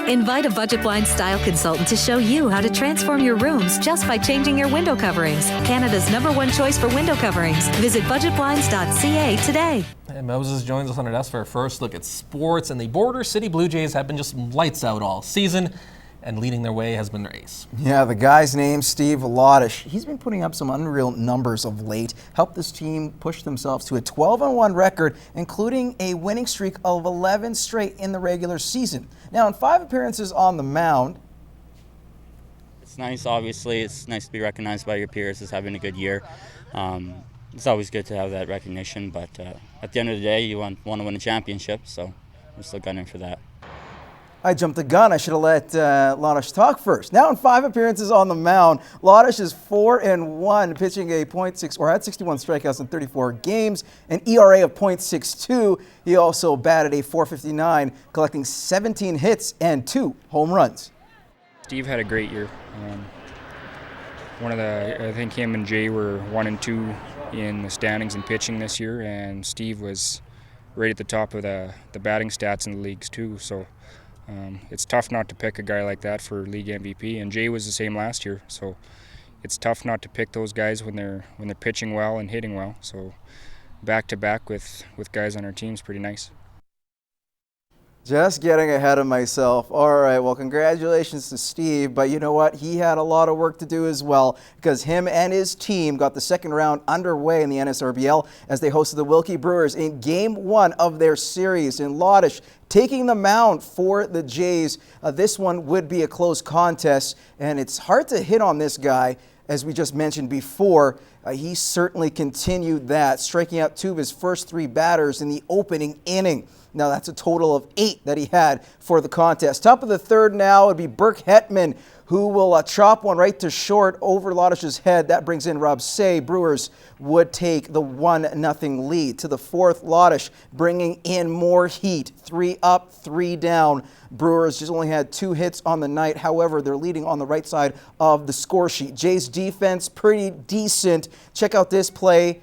Invite a Budget Blinds style consultant to show you how to transform your rooms just by changing your window coverings. Canada's #1 choice for window coverings. Visit budgetblinds.ca today. And Moses joins us on our desk for our first look at sports, and the Border City Blue Jays have been just lights out all season, and leading their way has been their ace. Yeah, the guy's name's Steve Latos. He's been putting up some unreal numbers of late, helped this team push themselves to a 12-1 record, including a winning streak of 11 straight in the regular season. Now, in 5 appearances on the mound, it's nice, obviously. It's nice to be recognized by your peers as having a good year. It's always good to have that recognition, but at the end of the day, you want to win a championship, so we're still gunning for that. I jumped the gun. I should have let Latos talk first. Now in 5 appearances on the mound, Latos is 4-1, pitching a .6 or had 61 strikeouts in 34 games, an ERA of .62. He also batted a .459, collecting 17 hits and 2 home runs. Steve had a great year. I think him and Jay were 1 and 2 in the standings and pitching this year, and Steve was right at the top of the batting stats in the leagues too. So it's tough not to pick a guy like that for league MVP, and Jay was the same last year. So it's tough not to pick those guys when they're pitching well and hitting well. So back to back with guys on our team is pretty nice. Just getting ahead of myself. All right, well, congratulations to Steve, but you know what? He had a lot of work to do as well, because him and his team got the second round underway in the NSRBL as they hosted the Wilkey Brewers in Game 1 of their series. And Latos taking the mound for the Jays. This one would be a close contest, and it's hard to hit on this guy. As we just mentioned before, he certainly continued that, striking out 2 of his first 3 batters in the opening inning. Now that's a total of 8 that he had for the contest. Top of the third now would be Burke Hetman, who will chop one right to short over Latos' head. That brings in Rob Say. Brewers would take the 1-0 lead. To the 4th, Latos bringing in more heat. 3 up, 3 down. Brewers just only had 2 hits on the night. However, they're leading on the right side of the score sheet. Jay's defense, pretty decent. Check out this play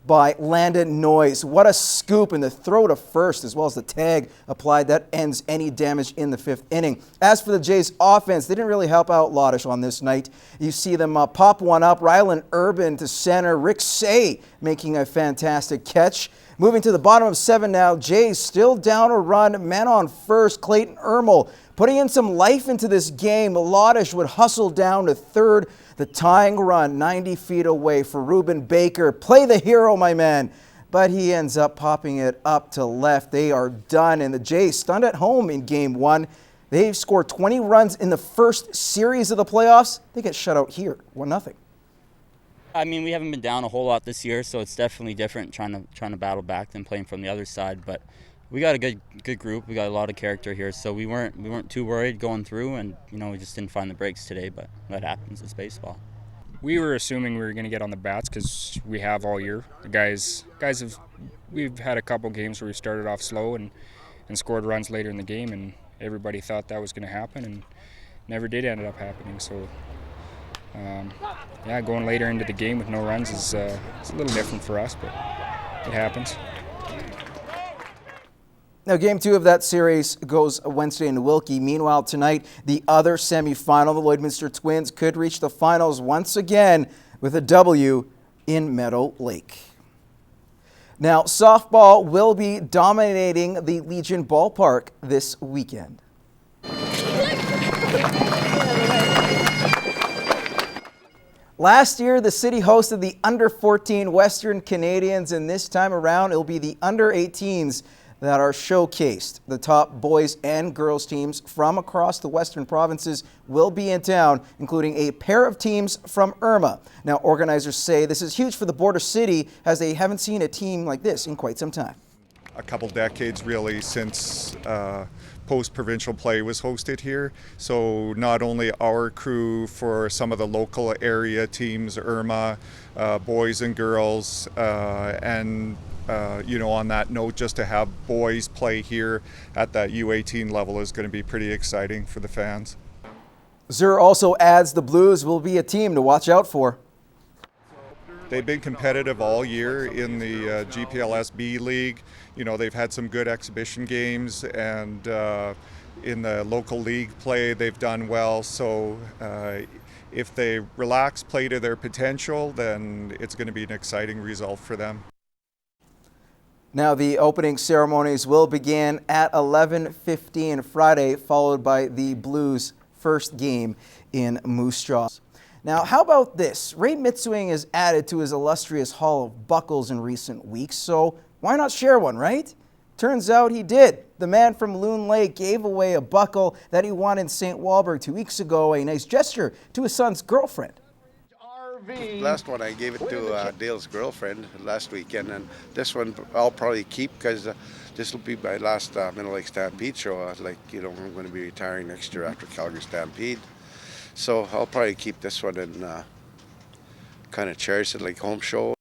by Landon Noyes. What a scoop, and the throw to first as well as the tag applied. That ends any damage in the 5th inning. As for the Jays offense, they didn't really help out Latos on this night. You see them pop one up. Rylan Urban to center. Rick Say making a fantastic catch. Moving to the bottom of 7 now, Jays still down a run. Man on first, Clayton Ermel putting in some life into this game. Latos would hustle down to third. The tying run 90 feet away for Ruben Baker. Play the hero, my man. But he ends up popping it up to left. They are done, and the Jays stunned at home in Game 1. They've scored 20 runs in the first series of the playoffs. They get shut out here, 1-0. I mean, we haven't been down a whole lot this year, so it's definitely different trying to battle back than playing from the other side. But we got a good group. We got a lot of character here, so we weren't too worried going through, and we just didn't find the breaks today. But that happens. It's baseball. We were assuming we were going to get on the bats because we have all year. The guys we've had a couple games where we started off slow and scored runs later in the game, and everybody thought that was going to happen, and never did end up happening. So. Going later into the game with no runs is it's a little different for us, but it happens. Now, Game 2 of that series goes Wednesday in Wilkey. Meanwhile, tonight, the other semifinal, the Lloydminster Twins could reach the finals once again with a W in Meadow Lake. Now, softball will be dominating the Legion Ballpark this weekend. Last year, the city hosted the under-14 Western Canadians, and this time around, it'll be the under-18s that are showcased. The top boys and girls teams from across the western provinces will be in town, including a pair of teams from Irma. Now, organizers say this is huge for the Border City, as they haven't seen a team like this in quite some time. A couple decades, really, since post-provincial play was hosted here. So not only our crew for some of the local area teams, Irma, boys and girls, and on that note, just to have boys play here at that U18 level is going to be pretty exciting for the fans. Zerr also adds the Blues will be a team to watch out for. They've been competitive all year in the GPLS B League. They've had some good exhibition games, and in the local league play, they've done well. So if they relax, play to their potential, then it's going to be an exciting result for them. Now the opening ceremonies will begin at 11:15 Friday, followed by the Blues' first game in Moose Jaw. Now, how about this? Ray Mitsuing has added to his illustrious haul of buckles in recent weeks, so why not share one, right? Turns out he did. The man from Loon Lake gave away a buckle that he won in St. Walburg 2 weeks ago, a nice gesture to his son's girlfriend. Last one I gave it to Dale's girlfriend last weekend, and this one I'll probably keep because this will be my last Middle Lake Stampede show. I'm going to be retiring next year after Calgary Stampede. So I'll probably keep this one and kind of cherish it like home show.